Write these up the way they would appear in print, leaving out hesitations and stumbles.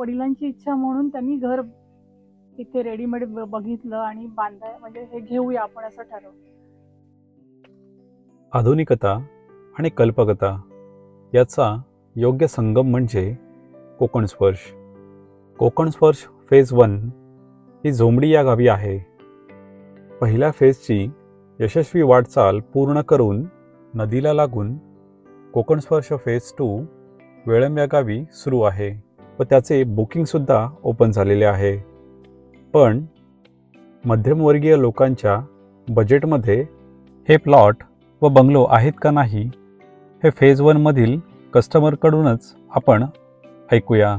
वडिलांची इच्छा म्हणून त्यांनी घर इथे रेडीमेड बघितलं आणि बांधाय म्हणजे हे घेऊया आपण असं ठरवलं. आधुनिकता आणि कल्पकता याचा योग्य संगम म्हणजे कोकण स्पर्श. कोकण स्पर्श फेज 1 ही झोंबडी या गावी आहे. पहिल्या फेजची यशस्वी वाटचाल पूर्ण करून नदीला लागून कोकण स्पर्श फेज 2 वेळंब या गावी सुरू आहे व त्याचे बुकिंगसुद्धा ओपन झालेले आहे. पण मध्यमवर्गीय लोकांच्या बजेटमध्ये हे प्लॉट व बंगलो आहेत का नाही हे फेज 1 मधील कस्टमरकडूनच आपण ऐकूया.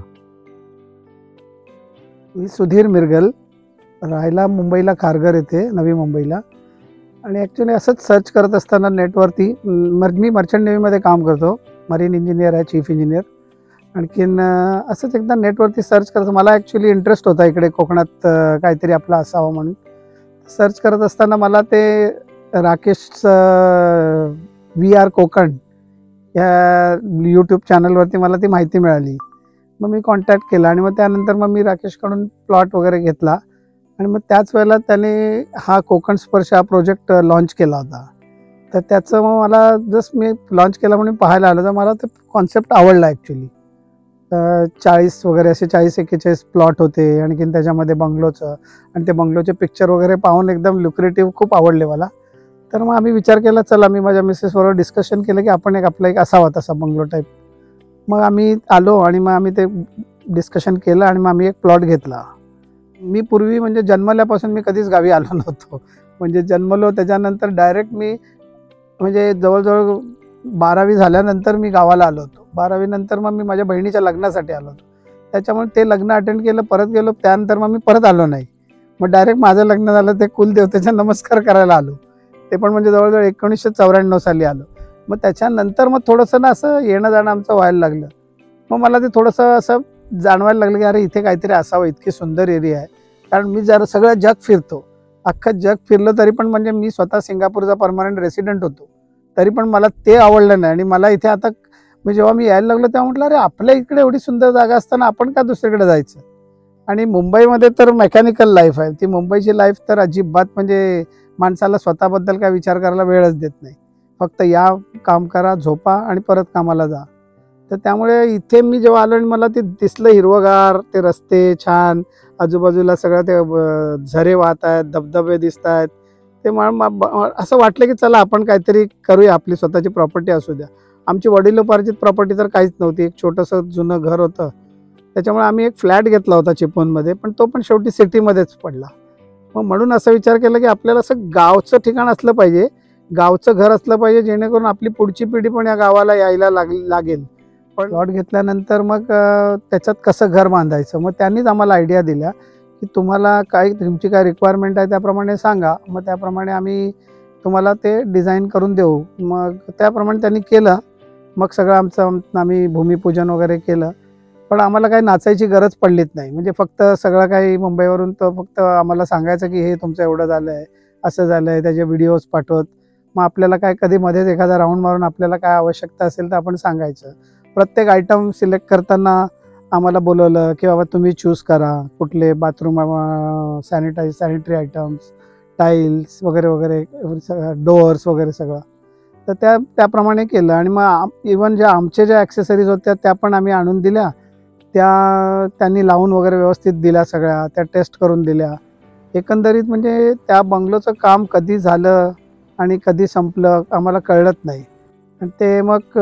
मी सुधीर मिरगल, राहायला मुंबईला खारघर येथे नवी मुंबईला. आणि ॲक्च्युली असंच सर्च करत असताना नेटवरती मी मर्चंट नेव्हीमध्ये काम करतो, मरीन इंजिनियर आहे, चीफ इंजिनियर. आणखीन असंच एकदा नेटवरती सर्च करत मला ॲक्च्युली इंटरेस्ट होता इकडे कोकणात काहीतरी आपलं असावं म्हणून. सर्च करत असताना मला ते राकेश VR कोकण या यूट्यूब चॅनलवरती मला ती माहिती मिळाली. मग मी कॉन्टॅक्ट केला आणि मग त्यानंतर मग मी राकेशकडून प्लॉट वगैरे घेतला आणि मग त्याच वेळेला त्याने हा कोकण स्पर्श हा प्रोजेक्ट लॉन्च केला होता. तर त्याचं मग मला जस्ट मी लॉन्च केला म्हणून पाहायला आलं तर मला ते कॉन्सेप्ट आवडला ॲक्च्युली. 40 वगैरे असे 40-41 प्लॉट होते, आणखीन त्याच्यामध्ये बंगलोचं आणि ते बंगलोचे पिक्चर वगैरे पाहून एकदम लुक्रेटिव्ह खूप आवडले मला. तर मग आम्ही विचार केला, चला मी माझ्या मिसेसबरोबर डिस्कशन केलं की आपण आपला एक असावा तसा बंगलो टाईप. मग आम्ही आलो आणि मग आम्ही ते डिस्कशन केलं आणि मग आम्ही एक प्लॉट घेतला. मी पूर्वी म्हणजे जन्मल्यापासून मी कधीच गावी आलो नव्हतो. म्हणजे जन्मलो त्याच्यानंतर डायरेक्ट मी म्हणजे जवळजवळ 12वी झाल्यानंतर मी गावाला आलो होतो. 12वी नंतर मग मी माझ्या बहिणीच्या लग्नासाठी आलो होतो. त्याच्यामुळे ते लग्न अटेंड केलं, परत गेलो. त्यानंतर मग मी परत आलो नाही. मग डायरेक्ट माझं लग्न झालं ते कुलदेवतेचा नमस्कार करायला आलो. ते पण म्हणजे जवळजवळ 1994 साली आलो. मग त्याच्यानंतर मग थोडंसं ना असं येणं जाणं आमचं व्हायला लागलं. मग मला ते थोडंसं असं जाणवायला लागलं की अरे इथे काहीतरी असावं, इतकी सुंदर एरिया आहे. कारण मी जर सगळं जग फिरतो, अख्खं जग फिरलं तरी पण म्हणजे मी स्वतः सिंगापूरचा परमनंट रेसिडेंट होतो, तरी पण मला ते आवडलं नाही. आणि मला इथे आता मी जेव्हा मी यायला लागलो तेव्हा म्हटलं अरे आपल्या इकडे एवढी सुंदर जागा असताना आपण का दुसरीकडे जायचं. आणि मुंबईमध्ये तर मेकॅनिकल लाईफ आहे. ती मुंबईची लाईफ तर अजिबात म्हणजे माणसाला स्वतःबद्दल काय विचार करायला वेळच देत नाही. फक्त या, काम करा, झोपा आणि परत कामाला जा. तर त्यामुळे इथे मी जेव्हा आलो आणि मला ते दिसलं हिरवगार, ते रस्ते छान, आजूबाजूला सगळं ते झरे वाहत आहेत, धबधबे दिसत आहेत, ते असं वाटलं की चला आपण काहीतरी करूया, आपली स्वतःची प्रॉपर्टी असू द्या. आमची वडिलोपार्जित प्रॉपर्टी तर काहीच नव्हती, एक छोटंसं जुनं घर होतं. त्याच्यामुळे आम्ही एक फ्लॅट घेतला होता चिपळूणमध्ये, पण तो पण शेवटी सिटीमध्येच पडला. मग म्हणून असा विचार केला की आपल्याला असं गावचं ठिकाण असलं पाहिजे, गावचं घर असलं पाहिजे, जेणेकरून आपली पुढची पिढी पण या गावाला यायला लागेल. पण प्लॉट घेतल्यानंतर मग त्याच्यात कसं घर बांधायचं, मग त्यांनीच आम्हाला आयडिया दिल्या की तुम्हाला काय, तुमची काय रिक्वायरमेंट आहे त्याप्रमाणे सांगा, मग त्याप्रमाणे आम्ही तुम्हाला ते डिझाईन करून देऊ. मग त्याप्रमाणे त्यांनी केलं. मग सगळं आम्ही भूमिपूजन वगैरे केलं. पण आम्हाला काही नाचायची गरज पडलीच नाही. म्हणजे फक्त सगळं काही मुंबईवरून तर फक्त आम्हाला सांगायचं की हे तुमचं एवढं झालं आहे, असं झालं आहे, त्याचे व्हिडिओज पाठवत. मग आपल्याला काय कधी मध्येच एखादा राऊंड मारून आपल्याला काय आवश्यकता असेल तर आपण सांगायचं. प्रत्येक आयटम सिलेक्ट करताना आम्हाला बोलवलं की बाबा तुम्ही चूज करा कुठले बाथरूम, सॅनिटरी आयटम्स, टाईल्स वगैरे वगैरे, डोअर्स वगैरे सगळं. तर त्याप्रमाणे केलं. आणि मग इवन आमचे ज्या ॲक्सेसरीज होत्या त्या पण आम्ही आणून दिल्या. त्यांनी लावून वगैरे व्यवस्थित दिल्या, सगळ्या त्या टेस्ट करून दिल्या. एकंदरीत म्हणजे त्या बंगलोचं काम कधी झालं आणि कधी संपलं आम्हाला कळलंच नाही. आणि ते मग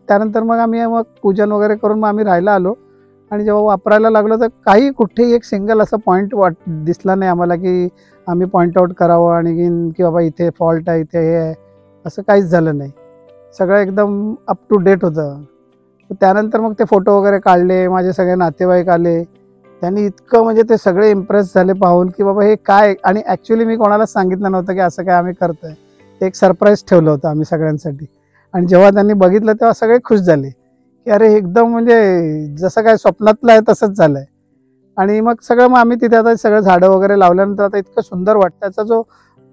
त्यानंतर मग आम्ही पूजन वगैरे करून मग आम्ही राहायला आलो. आणि जेव्हा वापरायला लागलो तर काही कुठेही एक सिंगल असं पॉईंट दिसला नाही आम्हाला की आम्ही पॉईंट आऊट करावं आणि की बाबा इथे फॉल्ट आहे, इथे हे आहे, असं काहीच झालं नाही. सगळं एकदम अप टू डेट होतं. त्यानंतर मग ते फोटो वगैरे काढले, माझे सगळे नातेवाईक आले. त्यांनी इतकं म्हणजे ते सगळे इम्प्रेस झाले पाहून की बाबा हे काय. आणि ॲक्च्युली मी कोणालाच सांगितलं नव्हतं की असं काय आम्ही करतोय. ते एक सरप्राईज ठेवलं होतं आम्ही सगळ्यांसाठी. आणि जेव्हा त्यांनी बघितलं तेव्हा सगळे खुश झाले की अरे एकदम म्हणजे जसं काय स्वप्नातलं आहे तसंच झालं आहे. आणि मग आम्ही तिथे आता सगळं झाडं वगैरे लावल्यानंतर आता इतकं सुंदर वाटतं. त्याचा जो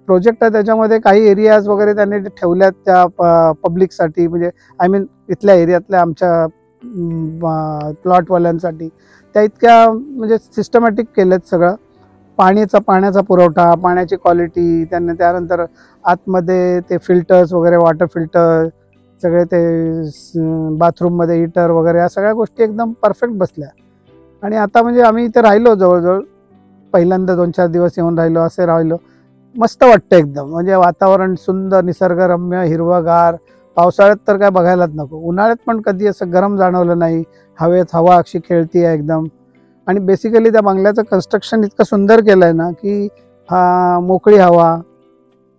प्रोजेक्ट आहे त्याच्यामध्ये काही एरियाज वगैरे त्यांनी ठेवल्यात त्या पब्लिकसाठी, म्हणजे आय मीन इथल्या एरियातल्या आमच्या प्लॉटवाल्यांसाठी. त्या इतक्या म्हणजे सिस्टमॅटिक केलेत सगळं. पाण्याचा पुरवठा, पाण्याची क्वालिटी, त्यानंतर आतमध्ये ते फिल्टर्स वगैरे, वॉटर फिल्टर सगळे, ते बाथरूममध्ये हीटर वगैरे, या सगळ्या गोष्टी एकदम परफेक्ट बसल्या. आणि आता म्हणजे आम्ही इथे राहिलो जवळजवळ पहिल्यांदा 2-4 दिवस येऊन राहिलो, असे राहिलो. मस्त वाटतं एकदम, म्हणजे वातावरण सुंदर, निसर्गरम्य, हिरवगार. पावसाळ्यात तर काय बघायलाच नको. उन्हाळ्यात पण कधी असं गरम जाणवलं नाही. हवा अशी खेळती आहे एकदम. आणि बेसिकली त्या बंगल्याचं कन्स्ट्रक्शन इतकं सुंदर केलं आहे ना की मोकळी हवा,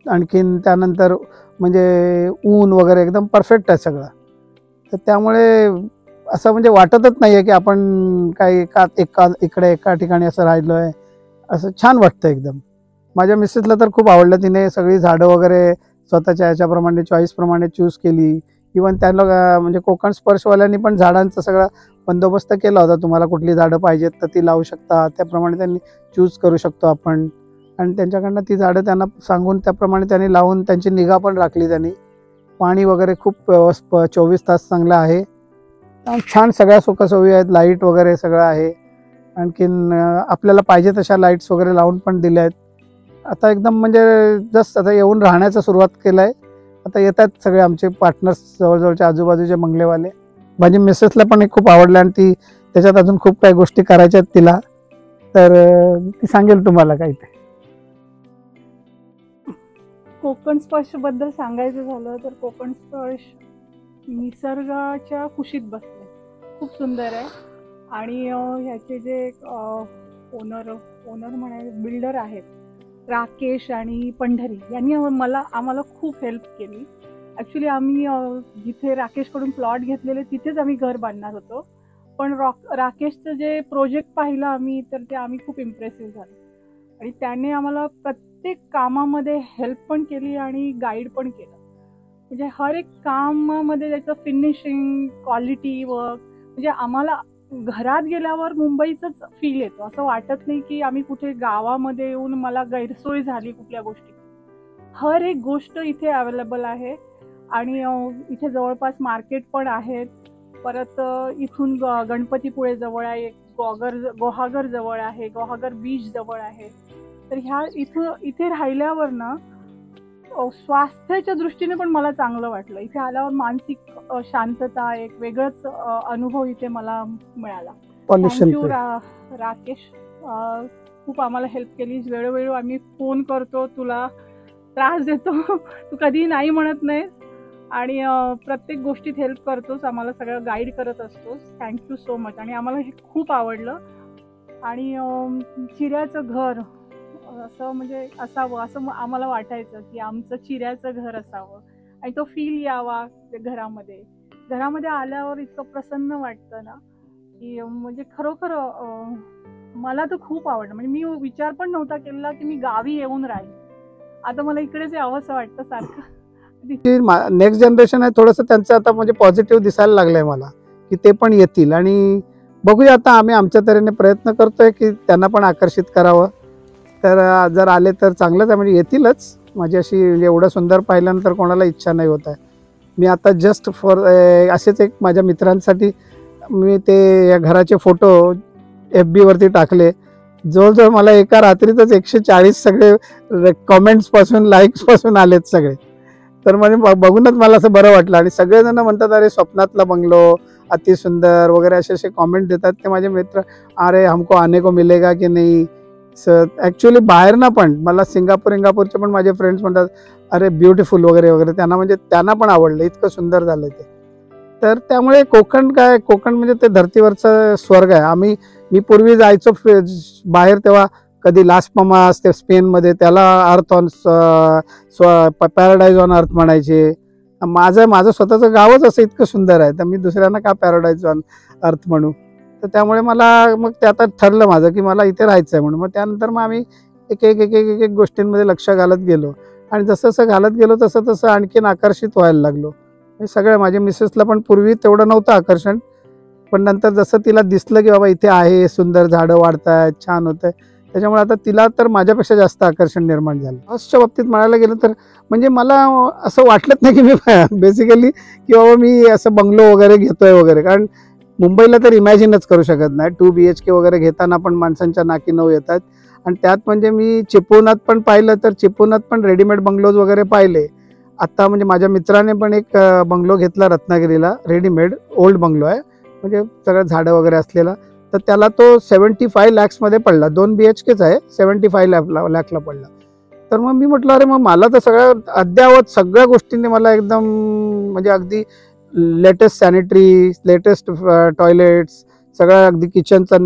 आणखीन त्यानंतर म्हणजे ऊन वगैरे एकदम परफेक्ट आहे सगळं. तर त्यामुळे असं म्हणजे वाटतच नाही आहे की आपण काही एका ठिकाणी असं राहिलो आहे. असं छान वाटतं एकदम. माझ्या मिसेसला तर खूप आवडलं. तिने सगळी झाडं वगैरे स्वतःच्या ह्याच्याप्रमाणे चॉईसप्रमाणे चूज केली. इवन त्यांना म्हणजे कोकण स्पर्शवाल्यांनी पण झाडांचा सगळा बंदोबस्त केला होता. तुम्हाला कुठली झाडं पाहिजेत तर ती लावू शकता, त्याप्रमाणे त्यांनी चूज करू शकतो आपण. आणि त्यांच्याकडनं ती झाडं त्यांना सांगून त्याप्रमाणे त्यांनी लावून त्यांची निगा पण राखली त्यांनी. पाणी वगैरे खूप 24 तास चांगलं आहे. छान सगळ्या सुखसोयी आहेत, लाईट वगैरे सगळं आहे. आणखीन आपल्याला पाहिजे तशा लाईट्स वगैरे लावून पण दिल्या आहेत. आता एकदम म्हणजे जस्ट आता येऊन राहण्याचा सुरुवात केलं आहे. आता येतात सगळे आमचे पार्टनर्स जवळजवळच्या आजूबाजूचे बंगलेवाले. माझी मिसेसला पण खूप आवडलं आणि ती त्याच्यात अजून खूप काही गोष्टी करायच्या आहेत तिला, तर ती सांगेल तुम्हाला काही ते. कोकण स्पर्श बद्दल सांगायचं झालं तर कोकण स्पर्श निसर्गाच्या कुशीत बसले, खूप सुंदर आहे. आणि ह्याचे जे ओनर म्हणाले बिल्डर आहेत राकेश आणि पंढरी यांनी आम्हाला खूप हेल्प केली. ॲक्च्युली आम्ही जिथे राकेशकडून प्लॉट घेतलेले तिथेच आम्ही घर बांधणार होतो, पण राकेशचं जे प्रोजेक्ट पाहिलं आम्ही तर ते आम्ही खूप इम्प्रेसिव्ह झालो. आणि त्याने आम्हाला प्रत्येक कामामध्ये हेल्प पण केली आणि गाईड पण केलं. म्हणजे हर एक कामामध्ये त्याचं फिनिशिंग, क्वालिटी वर्क, म्हणजे आम्हाला घरात गेल्यावर मुंबईचंच फील येतो. असं वाटत नाही की आम्ही कुठे गावामध्ये येऊन मला गैरसोय झाली कुठल्या गोष्टी. हर एक गोष्ट इथे अवेलेबल आहे. आणि इथे जवळपास मार्केट पण आहेत. परत इथून गणपतीपुळे जवळ आहे, गोहागर जवळ आहे, गोहागर बीच जवळ आहे. तर इथे राहिल्यावर ना स्वास्थ्याच्या दृष्टीने पण मला चांगलं वाटलं. इथे आल्यावर मानसिक शांतता, एक वेगळाच अनुभव इथे मला मिळाला. थँक्यू राकेश, खूप आम्हाला हेल्प केली. वेळोवेळी आम्ही फोन करतो, तुला त्रास देतो, तू कधीही नाही म्हणत नाही आणि प्रत्येक गोष्टीत हेल्प करतोस, आम्हाला सगळं गाईड करत असतोस. Thank you so much. आणि आम्हाला हे खूप आवडलं. आणि चिऱ्याचं घर असं म्हणजे असावं असं आम्हाला वाटायचं की आमचं चिऱ्याचं घर असावं आणि तो फील यावा घरामध्ये आल्यावर इतकं प्रसन्न वाटतं ना की म्हणजे खरोखर मला तर खूप आवडलं. म्हणजे मी विचार पण नव्हता केला की मी गावी येऊन राहील. आता मला इकडेच यावंसं वाटतं सारखं. नेक्स्ट जनरेशन आहे थोडंसं त्यांचं आता म्हणजे पॉझिटिव्ह दिसायला लागलंय मला की ते पण येतील. आणि बघूया आता आम्ही आमच्या तऱ्हेने प्रयत्न करतोय की त्यांना पण आकर्षित करावं. तर जर आले तर चांगलंच आहे, म्हणजे येतीलच. माझी अशी म्हणजे एवढं सुंदर पाहिल्यानंतर कोणाला इच्छा नाही होत आहे. मी आता जस्ट असेच एक माझ्या मित्रांसाठी मी ते या घराचे फोटो FB वरती टाकले. जवळजवळ मला एका रात्रीतच 140 सगळे कॉमेंट्स पासून लाईक्स पासून आलेत सगळे. तर म्हणजे बघूनच मला असं बरं वाटलं. आणि सगळेजण म्हणतात अरे स्वप्नातला बंगलो अति सुंदर वगैरे असे कॉमेंट देतात ते माझे मित्र. अरे हमको आने को मिलेगा की नाही. ॲक्च्युली बाहेरनं पण मला सिंगापूरचे पण माझे फ्रेंड्स म्हणतात अरे ब्युटिफुल वगैरे वगैरे. त्यांना पण आवडलं, इतकं सुंदर झालं ते. तर त्यामुळे कोकण म्हणजे ते धर्तीवरचं स्वर्ग आहे. मी पूर्वी जायचो बाहेर तेव्हा कधी लास पमास ते स्पेनमध्ये, त्याला earth on paradise on earth म्हणायचे. माझं स्वतःचं गावच असं इतकं सुंदर आहे, तर मी दुसऱ्यांना का पॅराडाईज ऑन अर्थ म्हणू. तर त्यामुळे मला मग ते आता ठरलं माझं की मला इथे राहायचं आहे म्हणून. मग त्यानंतर मग आम्ही एक गोष्टींमध्ये लक्ष घालत गेलो. आणि जसं घालत गेलो तसं आणखीन आकर्षित व्हायला लागलो. सगळं माझ्या मिसेसला पण पूर्वी तेवढं नव्हतं आकर्षण, पण नंतर जसं तिला दिसलं की बाबा इथे आहे, सुंदर झाडं वाढतायत, छान होतंय, त्याच्यामुळे आता तिला तर माझ्यापेक्षा जास्त आकर्षण निर्माण झालं. हाऊसच्या बाबतीत म्हणायला गेलं तर म्हणजे मला असं वाटलंच नाही की मी बेसिकली की बाबा मी असं बंगलो वगैरे घेतोय वगैरे. कारण मुंबईला तर इमॅजिनच करू शकत नाही. 2 BHK वगैरे घेताना पण माणसांच्या नाकी नऊ येतात. आणि त्यात म्हणजे मी चिपळुणात पण पाहिलं तर चिपळुणात पण रेडीमेड बंगलोज वगैरे पाहिले. आता म्हणजे माझ्या मित्राने पण एक बंगलो घेतला रत्नागिरीला, रेडीमेड ओल्ड बंगलो आहे, म्हणजे सगळं झाडं वगैरे असलेला. तर त्याला तो 75 lakhsमध्ये पडला. 2 BHKच आहे, 75 लाखला पडला. तर मग मी म्हटलं अरे मग मला तर सगळं अद्ययावत सगळ्या गोष्टींनी मला एकदम म्हणजे अगदी लेटेस्ट सॅनिटरी, लेटेस्ट टॉयलेट्स, सगळं अगदी किचनचं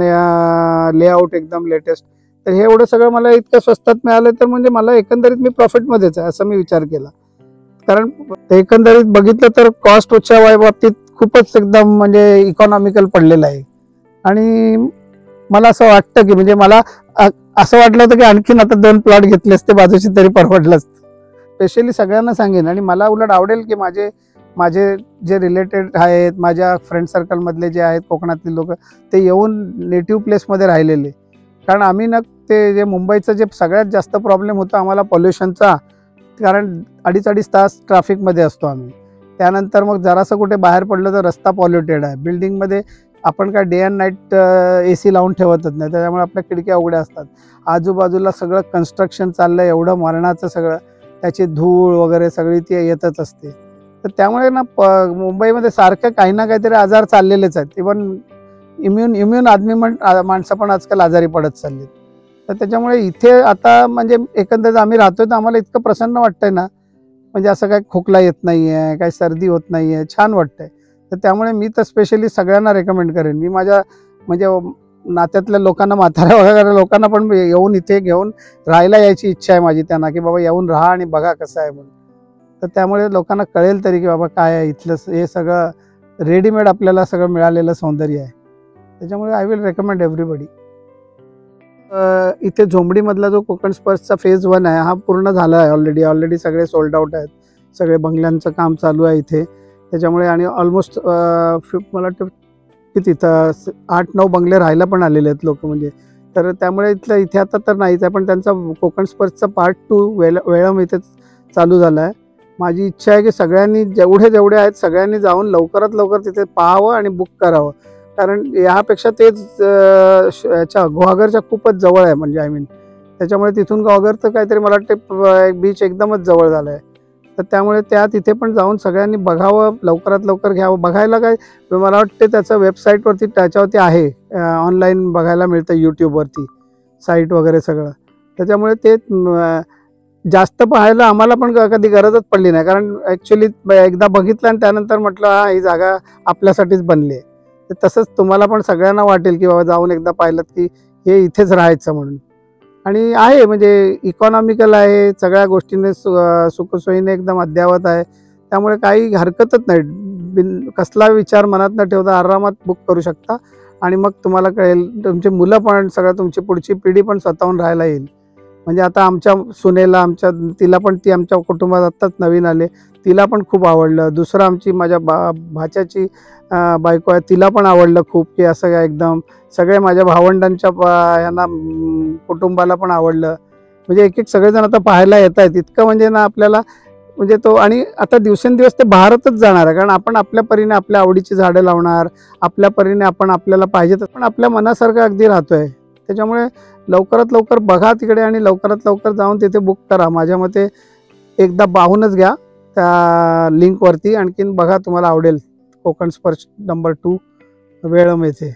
लेआउट एकदम लेटेस्ट. तर हे एवढं सगळं मला इतक्या स्वस्तात मिळालं तर म्हणजे मला एकंदरीत मी प्रॉफिटमध्येच आहे असं मी विचार केला. कारण एकंदरीत बघितलं तर कॉस्टच्या बाबतीत खूपच एकदम म्हणजे इकॉनॉमिकल पडलेलं आहे. आणि मला असं वाटतं की म्हणजे मला असं वाटलं होतं की आणखीन आता 2 प्लॉट घेतले असते बाजूची तरी परवडलं असतं. स्पेशली सगळ्यांना सांगेन आणि मला उलट आवडेल की माझे जे रिलेटेड आहेत, माझ्या फ्रेंड सर्कलमधले जे आहेत कोकणातले लोक, ते येऊन नेटिव्ह प्लेसमध्ये राहिलेले. कारण आम्ही ना ते जे मुंबईचं जे सगळ्यात जास्त प्रॉब्लेम होता आम्हाला पॉल्युशनचा, कारण 2.5 तास ट्रॅफिकमध्ये असतो आम्ही. त्यानंतर मग जरासं कुठे बाहेर पडलं तर रस्ता पॉल्युटेड आहे. बिल्डिंगमध्ये आपण काय डे अँड नाईट AC लावून ठेवतच नाही, त्याच्यामुळे आपल्या खिडक्या उघड्या असतात. आजूबाजूला सगळं कन्स्ट्रक्शन चाललं आहे, एवढं मरणाचं सगळं, त्याची धूळ वगैरे सगळी ती येतच असते. तर त्यामुळे ना मुंबईमध्ये सारखं काही ना काहीतरी आजार चाललेलेच आहेत. इव्हन इम्युन माणसं पण आजकाल आजारी पडत चालली. तर त्याच्यामुळे इथे आता म्हणजे एकंदरीत आम्ही राहतोय तर आम्हाला इतकं प्रसन्न वाटतंय ना, म्हणजे असं काही खोकला येत नाही आहे, काही सर्दी होत नाही आहे, छान वाटतंय. तर त्यामुळे मी तर स्पेशली सगळ्यांना रेकमेंड करेन. मी माझ्या म्हणजे नात्यातल्या लोकांना, म्हाताऱ्या वगैरे लोकांना पण येऊन इथे घेऊन राहायला यायची इच्छा आहे माझी त्यांना, की बाबा येऊन राहा आणि बघा कसं आहे म्हणून. तर त्यामुळे लोकांना कळेल तरी की बाबा काय आहे इथलं, हे सगळं रेडीमेड आपल्याला सगळं मिळालेलं सौंदर्य आहे. त्याच्यामुळे आय विल रेकमेंड एव्हरीबडी. इथे झोंबडीमधला जो कोकण स्पर्शचा फेज 1 आहे हा पूर्ण झाला आहे ऑलरेडी सगळे सोल्ड आउट आहेत. सगळे बंगल्यांचं काम चालू आहे इथे. त्याच्यामुळे आणि ऑलमोस्ट मला वाटतं किती 8-9 बंगले राहायला पण आलेले आहेत लोक म्हणजे. तर त्यामुळे इथे आता तर नाहीच आहे, पण त्यांचा कोकण स्पर्शचा पार्ट 2 वेळम इथे चालू झाला आहे. माझी इच्छा आहे की सगळ्यांनी जेवढे आहेत सगळ्यांनी जाऊन लवकरात लवकर तिथे पाहावं आणि बुक करावं. कारण यापेक्षा तेच याच्या गुहागरच्या खूपच जवळ आहे, म्हणजे आय मीन त्याच्यामुळे तिथून गुहागर तर काहीतरी मला वाटते बीच एकदमच जवळ झालं आहे. तर त्यामुळे तिथे पण जाऊन सगळ्यांनी बघावं, लवकरात लवकर घ्यावं. बघायला काय मला वाटते त्याचं वेबसाईटवरती त्याच्यावरती आहे, ऑनलाईन बघायला मिळतं यूट्यूबवरती साईट वगैरे सगळं. त्याच्यामुळे ते जास्त पाहायला आम्हाला पण कधी गरजच पडली नाही, कारण ॲक्च्युली एकदा बघितलं आणि त्यानंतर म्हटलं हा ही जागा आपल्यासाठीच बनली आहे. तर तसंच तुम्हाला पण सगळ्यांना वाटेल की बाबा जाऊन एकदा पाहिलं की हे इथेच राहायचं म्हणून. आणि आहे म्हणजे इकॉनॉमिकल आहे, सगळ्या गोष्टींनी सुखसोयीने एकदम अद्ययावत आहे. त्यामुळे काही हरकतच नाही. कसला विचार मनात न ठेवता आरामात बुक करू शकता. आणि मग तुम्हाला कळेल, तुमची मुलं पण सगळं, तुमची पुढची पिढी पण स्वतःहून राहायला येईल. म्हणजे आता आमच्या सुनेला तिला पण, ती आमच्या कुटुंबात आत्ताच नवीन आले, तिला पण खूप आवडलं. दुसरं आमची माझ्या भाच्याची बायको आहे, तिला पण आवडलं खूप, की असं काय एकदम सगळे माझ्या भावंडांच्या यांना कुटुंबाला पण आवडलं. म्हणजे एक सगळेजण आता पाहायला येत आहेत. इतकं म्हणजे ना आपल्याला म्हणजे तो, आणि आता दिवसेंदिवस ते भारतच जाणार आहे. कारण आपण आपल्या परीने आपल्या आवडीची झाडं लावणार, आपल्या परीने आपण आपल्याला पाहिजे तर पण आपल्या मनासारखं अगदी राहतोय. त्याच्यामुळे लवकरात लवकर बघा तिकडे आणि लवकरात लवकर जाऊन तिथे बुक करा. माझ्या मते एकदा पाहूनच घ्या त्या लिंकवरती, आणखीन बघा, तुम्हाला आवडेल. कोकण स्पर्श नंबर 2 वेळम येथे.